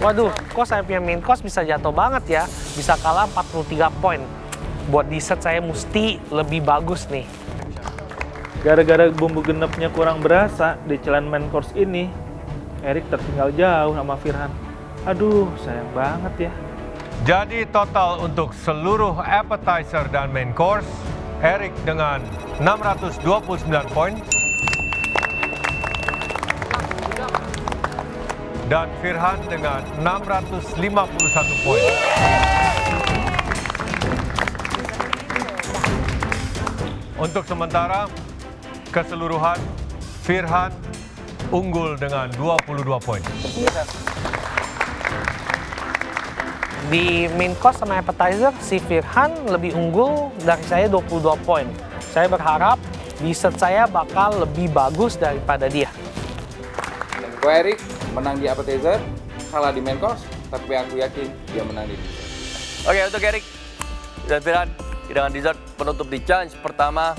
Waduh, kok saya punya main course bisa jatuh banget ya. Bisa kalah 43 poin. Buat dessert saya mesti lebih bagus nih. Gara-gara bumbu genepnya kurang berasa di challenge main course ini, Erik tertinggal jauh sama Firhan. Aduh, sayang banget ya. Jadi total untuk seluruh appetizer dan main course, Erik dengan 629 poin. Dan Firhan dengan 651 poin. Untuk sementara, keseluruhan, Firhan unggul dengan 22 poin. Di main course sama appetizer, si Firhan lebih unggul dari saya 22 poin. Saya berharap dessert saya bakal lebih bagus daripada dia. Dan Ko Erik menang di appetizer, kalah di main course, tapi aku yakin dia menang di dessert. Oke, untuk Erik dan Firhan, hidangan dessert penutup di challenge pertama.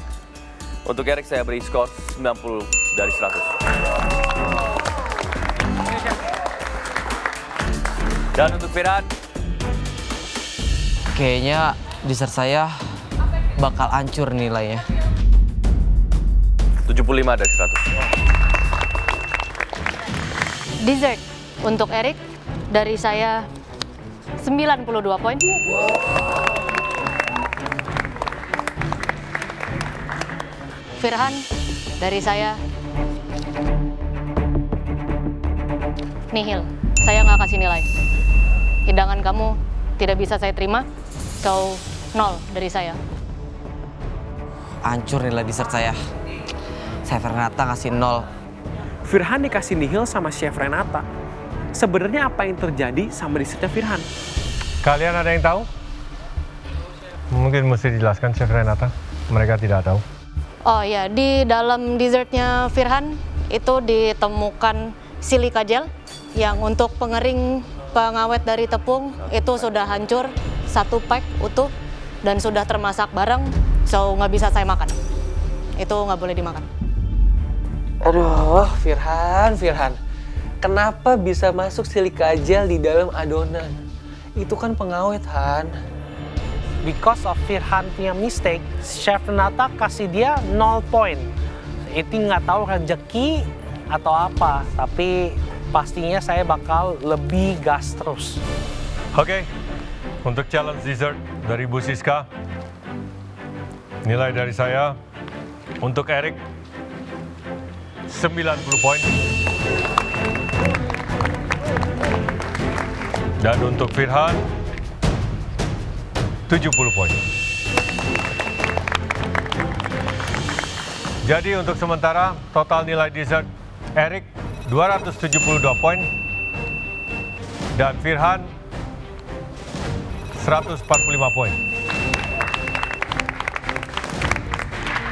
Untuk Erik saya beri skor 90 dari 100. Dan untuk Firhan, kayaknya dessert saya bakal hancur nilainya. 75 dari 100. Dessert untuk Erik dari saya 92 poin. Firhan dari saya nihil. Saya nggak kasih nilai. Hidangan kamu tidak bisa saya terima, so 0 dari saya. Hancur nilai dessert saya. Chef Renata ngasih 0. Firhan dikasih nihil sama Chef Renata. Sebenarnya apa yang terjadi sama dessertnya Firhan? Kalian ada yang tahu? Mungkin mesti dijelaskan Chef Renata. Mereka tidak tahu. Oh ya, di dalam dessertnya Firhan itu ditemukan silika gel yang untuk pengering pengawet dari tepung itu sudah hancur 1 pack utuh dan sudah termasak bareng, so nggak bisa saya makan. Itu nggak boleh dimakan. Aduh, Firhan. Kenapa bisa masuk silika gel di dalam adonan? Itu kan pengawet, Han. Because of Firhan punya mistake, Chef Renata kasih dia 0 poin. Itu nggak tahu rezeki atau apa, tapi pastinya saya bakal lebih gas terus. Oke, untuk challenge dessert dari Bu Siska, nilai dari saya untuk Erik 90 poin. Dan untuk Firhan 70 poin. Jadi untuk sementara total nilai dessert Erik 272 poin dan Firhan 145 poin.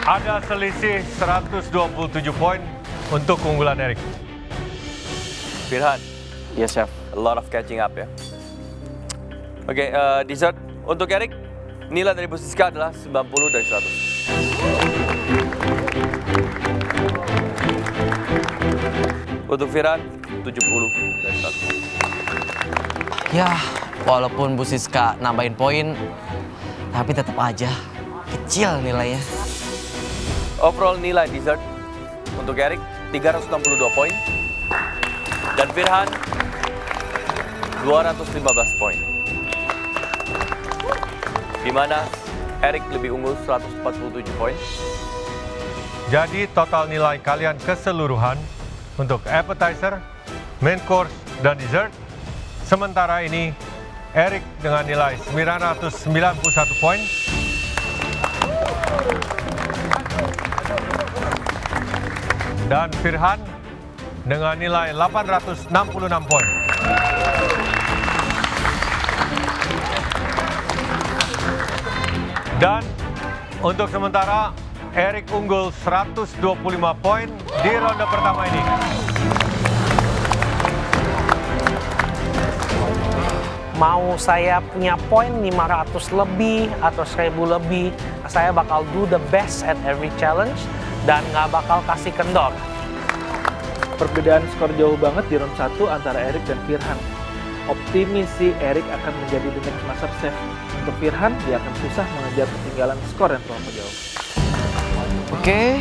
Ada selisih 127 poin untuk keunggulan Erik. Firhan, Yes, Chef. a lot of catching up ya. Oke, dessert untuk Erik, nilai dari Bu Siska adalah 90 dari 100. Untuk Firhan, 70 dari 100. Ya, walaupun Bu Siska nambahin poin, tapi tetap aja kecil nilainya. Overall nilai dessert untuk Erik 362 poin dan Firhan 215 poin. Di mana Erik lebih unggul 147 poin. Jadi total nilai kalian keseluruhan untuk appetizer, main course, dan dessert. Sementara ini Erik dengan nilai 991 poin. Dan Firhan dengan nilai 866 poin. Dan untuk sementara Erik unggul 125 poin di ronde pertama ini. Mau saya punya poin 500 lebih atau 1000 lebih, saya bakal do the best at every challenge dan nggak bakal kasih kendor. Perbedaan skor jauh banget di round 1 antara Erik dan Firhan. Optimis sih Erik akan menjadi the next master chef. Untuk Firhan, dia akan susah mengejar ketinggalan skor yang terlalu jauh. Oke,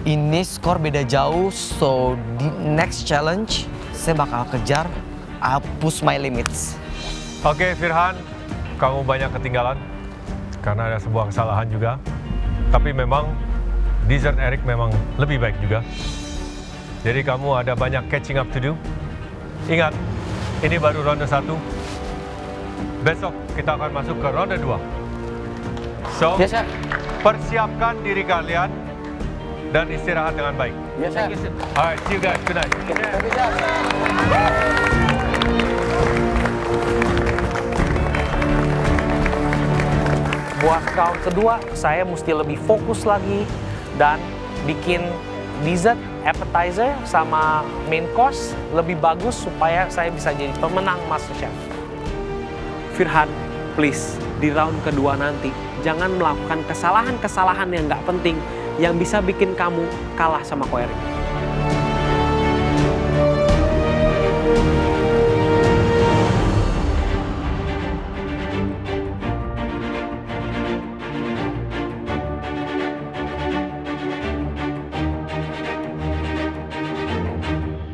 ini skor beda jauh, so di next challenge saya bakal kejar, I'll push my limits. Oke, Firhan, kamu banyak ketinggalan karena ada sebuah kesalahan juga. Tapi memang dessert Erik memang lebih baik juga. Jadi kamu ada banyak catching up to do. Ingat, ini baru ronde 1. Besok kita akan masuk ke ronde 2. So, Ya, Chef. persiapkan diri kalian dan istirahat dengan baik. Ya, Chef. Alright, see you guys tonight. Buat round kedua, saya mesti lebih fokus lagi dan bikin dessert, appetizer, sama main course lebih bagus supaya saya bisa jadi pemenang MasterChef. Firhan, please, di round kedua nanti, jangan melakukan kesalahan-kesalahan yang nggak penting yang bisa bikin kamu kalah sama Ko Erik.